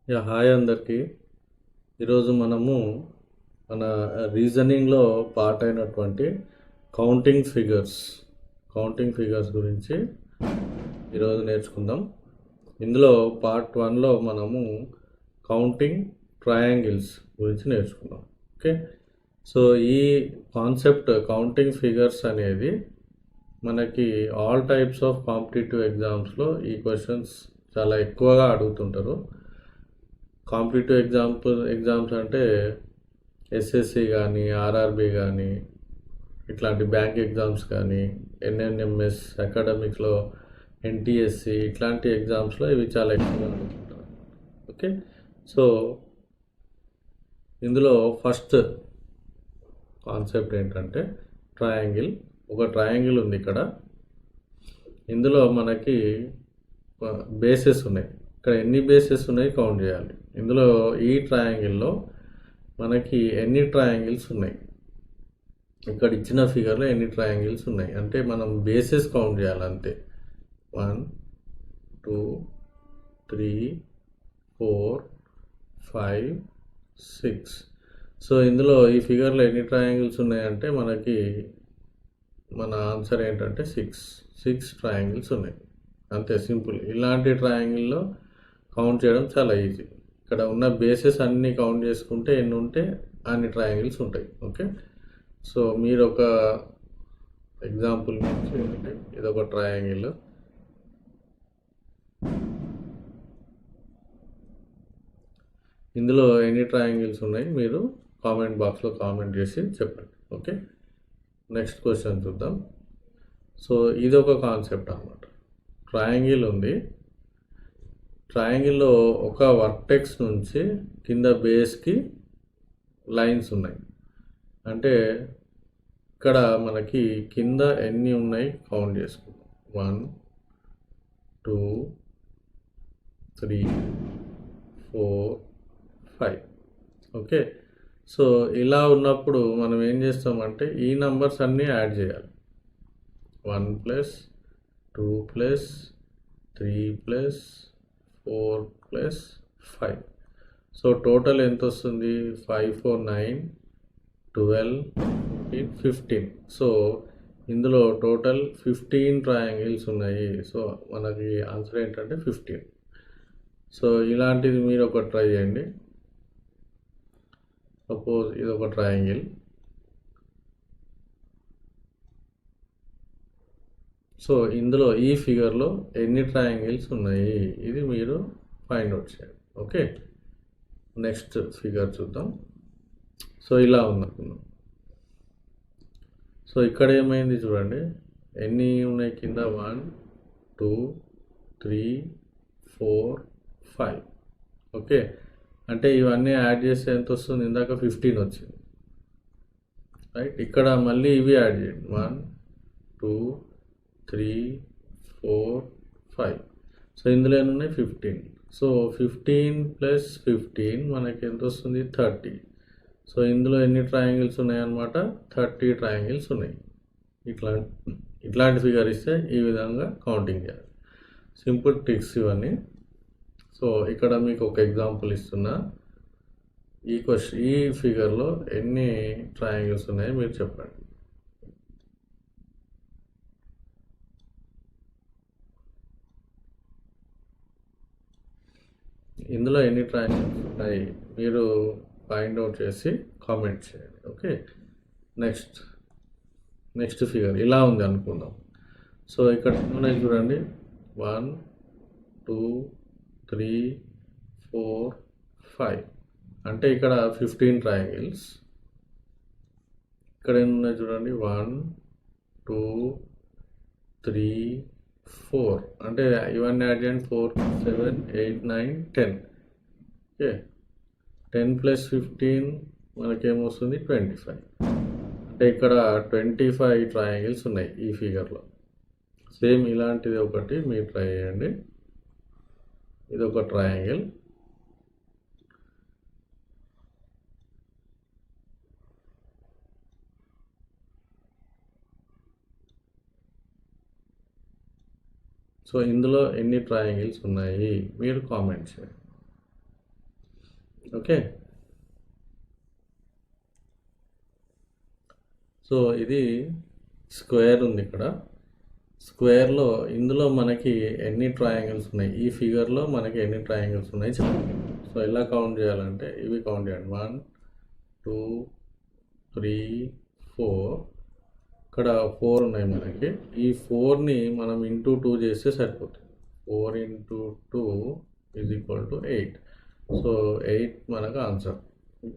Hi అందరికీ. ఈరోజు మనము మన రీజనింగ్లో పార్ట్ అయినటువంటి కౌంటింగ్ ఫిగర్స్ గురించి ఈరోజు నేర్చుకుందాం. ఇందులో పార్ట్ 1లో మనము కౌంటింగ్ ట్రయాంగిల్స్ గురించి నేర్చుకుందాం. ఓకే, సో ఈ కాన్సెప్ట్ కౌంటింగ్ ఫిగర్స్ అనేది మనకి ఆల్ టైప్స్ ఆఫ్ కాంపిటేటివ్ ఎగ్జామ్స్లో ఈ క్వశ్చన్స్ చాలా ఎక్కువగా అడుగుతుంటారు. కాంపిటేటివ్ ఎగ్జామ్స్ అంటే ఎస్ఎస్సి కానీ, ఆర్ఆర్బి కానీ, ఇట్లాంటి బ్యాంక్ ఎగ్జామ్స్ కానీ, ఎన్ఎన్ఎంఎస్ అకాడమిక్స్లో ఎన్టీఎస్సి ఇట్లాంటి ఎగ్జామ్స్లో ఇవి చాలా ఎక్కువగా అడుగుతుంటారు. ఓకే, సో ఇందులో ఫస్ట్ కాన్సెప్ట్ ఏంటంటే ట్రయాంగిల్. ఒక ట్రయాంగిల్ ఉంది ఇక్కడ. ఇందులో మనకి బేసెస్ ఉన్నాయి. ఇక్కడ ఎన్ని బేసెస్ ఉన్నాయి కౌంట్ చేయాలి. ఇందులో ఈ ట్రయాంగిల్లో మనకి ఎన్ని ట్రయాంగిల్స్ ఉన్నాయి, ఇక్కడ ఇచ్చిన ఫిగర్లో ఎన్ని ట్రయాంగిల్స్ ఉన్నాయి అంటే మనం బేసెస్ కౌంట్ చేయాలి అంతే. 1 2 3 4 5 6. సో ఇందులో ఈ ఫిగర్లో ఎన్ని ట్రయాంగిల్స్ ఉన్నాయంటే మనకి మన ఆన్సర్ ఏంటంటే 6 ట్రయాంగిల్స్ ఉన్నాయి. అంతే, సింపుల్. ఇలాంటి ట్రయాంగిల్లో కౌంట్ చేయడం చాలా ఈజీ. ఇక్కడ ఉన్న బేసెస్ అన్నీ కౌంట్ చేసుకుంటే ఎన్ని ఉంటే అన్ని ట్రయాంగిల్స్ ఉంటాయి. ఓకే, సో మీరు ఒక ఎగ్జాంపుల్ ఇది ఒక ట్రయాంగిల్. ఇందులో ఎన్ని ట్రయాంగిల్స్ ఉన్నాయి మీరు కామెంట్ బాక్స్లో కామెంట్ చేసి చెప్పండి. ఓకే, నెక్స్ట్ క్వశ్చన్ చూద్దాం. సో ఇది ఒక కాన్సెప్ట్ అన్నమాట. ట్రయాంగిల్ ఉంది. ట్రయాంగిల్లో ఒక వర్టెక్స్ నుంచి కింద బేస్కి లైన్స్ ఉన్నాయి. అంటే ఇక్కడ మనకి కింద ఎన్ని ఉన్నాయి కౌంట్ చేసుకుందాం. 1 2 3 4 5. ఓకే, సో ఇలా ఉన్నప్పుడు మనం ఏం చేస్తామంటే ఈ నంబర్స్ అన్నీ యాడ్ చేయాలి. 1 + 2 + 3 + 4 + 5. సో టోటల్ ఎంత వస్తుంది? 5 4 9 12 15. సో ఇందులో టోటల్ 15 ట్రయాంగిల్స్ ఉన్నాయి. సో మనకి ఆన్సర్ ఏంటంటే 15. సో ఇలాంటిది మీరు ఒకటి ట్రై చేయండి. సపోజ్ ఇది ఒక ట్రయాంగిల్. సో ఇందులో ఈ ఫిగర్లో ఎన్ని ట్రయాంగిల్స్ ఉన్నాయి ఇది మీరు ఫైండ్ అవుట్ చేయండి. ఓకే, నెక్స్ట్ ఫిగర్ చూద్దాం. సో ఇలా ఉందనుకుందాం. సో ఇక్కడ ఏమైంది చూడండి, ఎన్ని ఉన్నాయి కింద? 1 2 3 4 5. ఓకే, అంటే ఇవన్నీ యాడ్ చేస్తే ఎంత వస్తుంది? ఇందాక 15 వచ్చింది, రైట్. ఇక్కడ మళ్ళీ ఇవి యాడ్ చేయండి. 1 2 3 4 5. సో ఇందులో ఎన్ని ఉన్నాయి? 15. సో 15 + 15 మనకి ఎంత వస్తుంది? 30. సో ఇందులో ఎన్ని ట్రయాంగిల్స్ ఉన్నాయన్నమాట? 30 ట్రయాంగిల్స్ ఉన్నాయి. ఇట్లాంటి ఫిగర్ ఇస్తే ఈ విధంగా కౌంటింగ్ చేయాలి. సింపుల్ ట్రిక్స్ ఇవన్నీ. సో ఇక్కడ మీకు ఒక ఎగ్జాంపుల్ ఇస్తున్నా. ఈ ఫిగర్లో ఎన్ని ట్రయాంగిల్స్ ఉన్నాయో మీరు చెప్పండి. ఇందులో ఎన్ని ట్రయాంగిల్స్ ఉన్నాయి మీరు ఫైండ్ అవుట్ చేసి కామెంట్ చేయండి. ఓకే, నెక్స్ట్ ఫిగర్ ఇలా ఉంది అనుకుందాం. సో ఇక్కడ ఉన్నాయి చూడండి, 1 2 3 4 5. అంటే ఇక్కడ 15 ట్రయాంగిల్స్. ఇక్కడ ఎన్ని ఉన్నాయి చూడండి, 1 2 3 4. అంటే ఇవన్నీ యాడ్ చేయండి. 4 7 8 9 10. ఓకే, 10 + 15 మనకేమొస్తుంది? 25. అంటే ఇక్కడ 25 ట్రయాంగిల్స్ ఉన్నాయి ఈ ఫిగర్లో. సేమ్ ఇలాంటిది ఒకటి మీరు ట్రై చేయండి. ఇది ఒక ట్రయాంగిల్. సో ఇందులో ఎన్ని ట్రయాంగిల్స్ ఉన్నాయి మీరు కామెంట్ చేయండి. ఓకే. సో ఇది స్క్వేర్ ఉంది ఇక్కడ. స్క్వేర్లో ఇందులో మనకి ఎన్ని ట్రయాంగిల్స్ ఉన్నాయి, ఈ ఫిగర్లో మనకి ఎన్ని ట్రయాంగిల్స్ ఉన్నాయి చెప్పండి. సో ఎలా కౌంట్ చేయాలంటే ఇవి కౌంట్ చేయండి. 1 2 3 4. ఇక్కడ 4 ఉన్నాయి మనకి. ఈ 4ని మనం ఇంటూ 2 చేస్తే సరిపోతుంది. 4 × 2 = 8. సో 8 మనకు ఆన్సర్.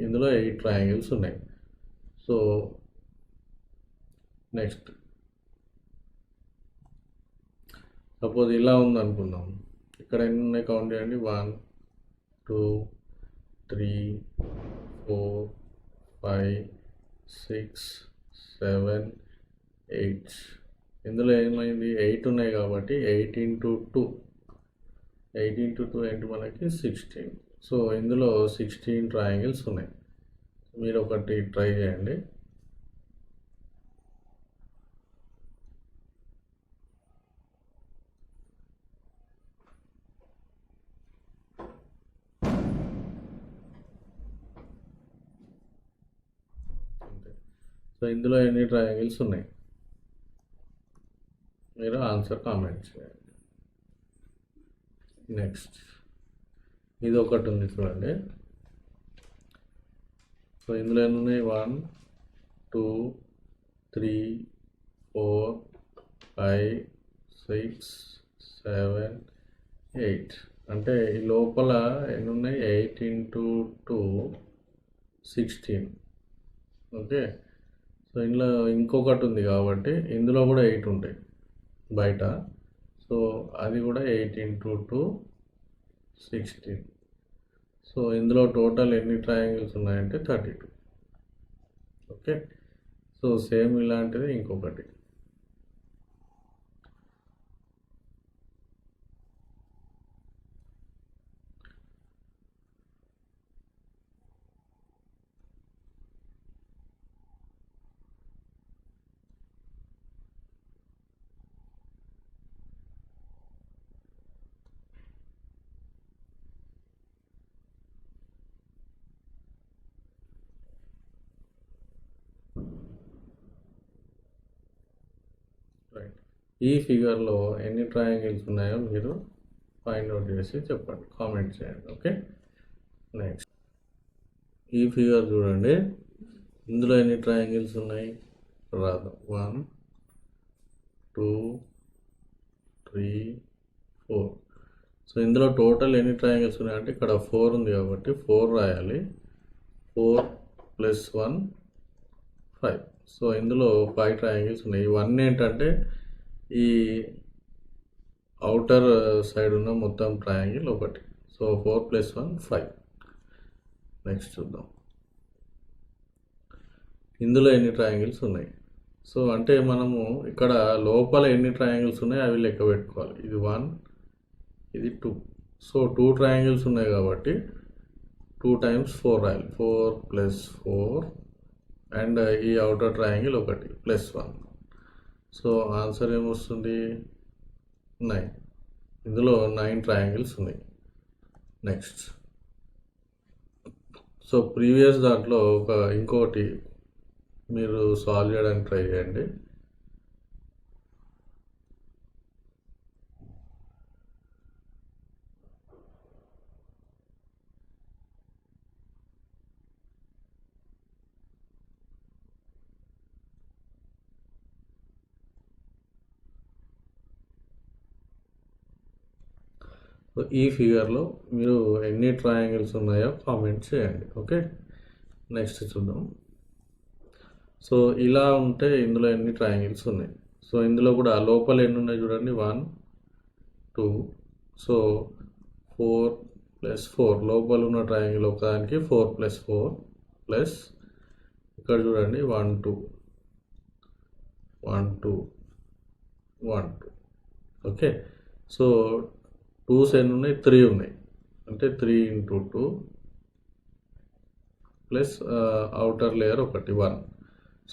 ఇందులో 8 ట్రయాంగిల్స్ ఉన్నాయి. సో నెక్స్ట్ సపోజ్ ఇలా ఉంది అనుకుందాం. ఇక్కడ ఎన్ని ఉన్నాయి కౌంట్ చేయండి. 1 2 3 4 5 6 7 8. ఇందులో ఏమైంది, 8 ఉన్నాయి కాబట్టి 8 × 2 ఏంటి మనకి 16. సో ఇందులో 16 ట్రయాంగిల్స్ ఉన్నాయి. మీరు ఒకటి ట్రై చేయండి. సో ఇందులో ఎన్ని ట్రయాంగిల్స్ ఉన్నాయి మీరు ఆన్సర్ కామెంట్ చేయండి. నెక్స్ట్ ఇది ఒకటి ఉంది చూడండి. సో ఇందులో ఎన్ని ఉన్నాయి, 1 2 3 4 5 6 7 8. అంటే ఈ లోపల ఎన్ని ఉన్నాయి, 8 × 2 16. ఓకే. సో ఇందులో ఇంకొకటి ఉంది కాబట్టి ఇందులో కూడా 8 ఉంటాయి బయట. సో అది కూడా 8 × 2 16. సో ఇందులో టోటల్ ఎన్ని ట్రయాంగిల్స్ ఉన్నాయంటే 32. ఓకే. సో సేమ్ ఇలాంటిది ఇంకొకటి. రైట్. ఈ ఫిగర్లో ఎన్ని ట్రయాంగిల్స్ ఉన్నాయో మీరు ఫైండ్ అవుట్ చేసి చెప్పండి, కామెంట్ చేయండి. ఓకే. నెక్స్ట్ ఈ ఫిగర్ చూడండి. ఇందులో ఎన్ని ట్రయాంగిల్స్ ఉన్నాయి రాదు. 1 2 3 4. సో ఇందులో టోటల్ ఎన్ని ట్రయాంగిల్స్ ఉన్నాయంటే ఇక్కడ 4 ఉంది కాబట్టి 4 రాయాలి. 4 + 1 5. సో ఇందులో 5 ట్రయాంగిల్స్ ఉన్నాయి. ఇవన్నీ ఏంటంటే ఈ అవుటర్ సైడ్ ఉన్న మొత్తం ట్రయాంగిల్ ఒకటి. సో 4 + 1 5. నెక్స్ట్ చూద్దాం ఇందులో ఎన్ని ట్రయాంగిల్స్ ఉన్నాయి. సో అంటే మనము ఇక్కడ లోపల ఎన్ని ట్రయాంగిల్స్ ఉన్నాయి అవి లెక్క పెట్టుకోవాలి. ఇది 1 ఇది 2. సో 2 ట్రయాంగిల్స్ ఉన్నాయి కాబట్టి 2 × 4 రాయాలి. 4 + 4 అండ్ ఈ అవుటర్ ట్రయాంగిల్ ఒకటి +1. సో ఆన్సర్ ఏమొస్తుంది, 9. ఇందులో 9 ట్రయాంగిల్స్ ఉన్నాయి. నెక్స్ట్ సో ప్రీవియస్ దాంట్లో ఇంకోటి మీరు సాల్వ్ చేయడానికి ట్రై చేయండి. సో ఈ ఫిగర్లో మీరు ఎన్ని ట్రయాంగిల్స్ ఉన్నాయో కామెంట్ చేయండి. ఓకే. నెక్స్ట్ చూద్దాం. సో ఇలా ఉంటే ఇందులో ఎన్ని ట్రయాంగిల్స్ ఉన్నాయి. సో ఇందులో కూడా లోపల ఎన్ని ఉన్నాయి చూడండి, 1 2. సో 4 + 4 లోపల ఉన్న ట్రయాంగిల్ ఒకదానికి 4 + 4 ప్లస్ ఇక్కడ చూడండి 1 2 1 2 1 2. ఓకే. సో 2s ఎన్ని ఉన్నాయి, 3 ఉన్నాయి. అంటే 3 × 2 ప్లస్ అవుటర్ లేయర్ ఒకటి 1.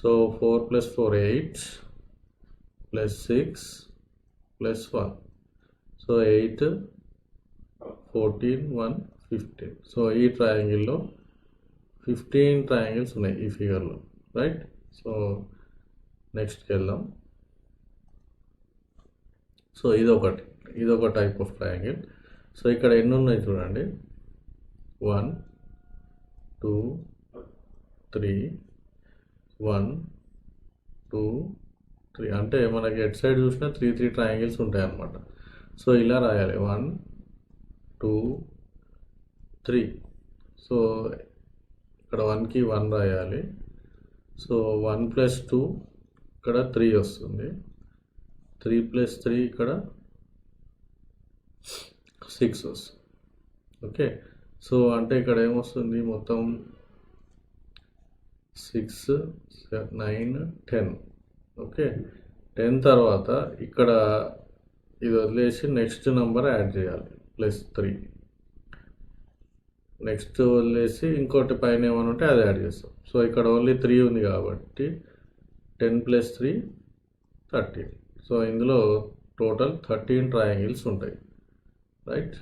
So 4 + 4 8 plus 6 + 1. సో 8 14 1 15. సో ఈ ట్రయాంగిల్లో 15 ట్రయాంగిల్స్ ఉన్నాయి ఈ ఫిగర్లో, రైట్? సో నెక్స్ట్కి వెళ్దాం. సో ఇదొక టైప్ ఆఫ్ ట్రయాంగిల్. సో ఇక్కడ ఎన్ని ఉన్నాయి చూడండి, 1 2 3 1 2 3, అంటే మనకి ఎట్ సైడ్ చూసినా 3 ట్రయాంగిల్స్ ఉంటాయి అన్నమాట. సో ఇలా రాయాలి 1 2 3. సో ఇక్కడ 1కి 1 రాయాలి. సో 1 + 2 ఇక్కడ 3 వస్తుంది, 3 + 3 ఇక్కడ 6 వస్తుంది. ఓకే, సో అంటే ఇక్కడ ఏమొస్తుంది, మొత్తం 6 9 10. ఓకే, 10 తర్వాత ఇక్కడ ఇది వదిలేసి నెక్స్ట్ నెంబర్ యాడ్ చేయాలి +3. నెక్స్ట్ వదిలేసి ఇంకోటి పైన ఏమైనా ఉంటే అది యాడ్ చేస్తాం. సో ఇక్కడ ఓన్లీ 3 ఉంది కాబట్టి 10 + 3 13. సో ఇందులో టోటల్ 13 ట్రయాంగిల్స్ ఉంటాయి, రైట్?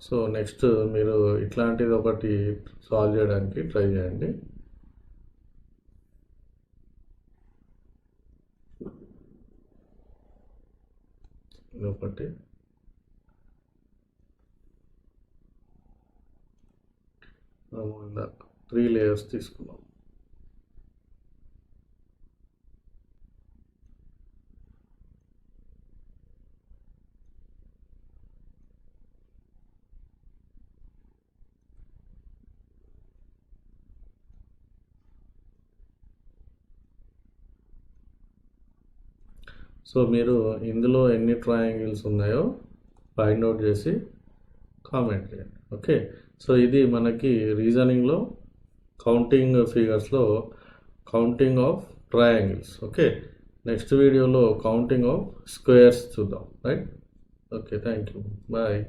సో నెక్స్ట్ మీరు ఇట్లాంటిది ఒకటి సాల్వ్ చేయడానికి ట్రై చేయండి. ఒకటి మనము ఇందాక 3 లేయర్స్ తీసుకున్నాం. సో మీరు ఇందులో ఎన్ని ట్రయాంగిల్స్ ఉన్నాయో ఫైండ్ అవుట్ చేసి కామెంట్ చేయండి. ఓకే, సో ఇది మనకి రీజనింగ్లో కౌంటింగ్ ఫిగర్స్లో counting of triangles. Okay, next వీడియోలో కౌంటింగ్ ఆఫ్ స్క్వేర్స్ చూద్దాం, right? Okay, thank you, bye.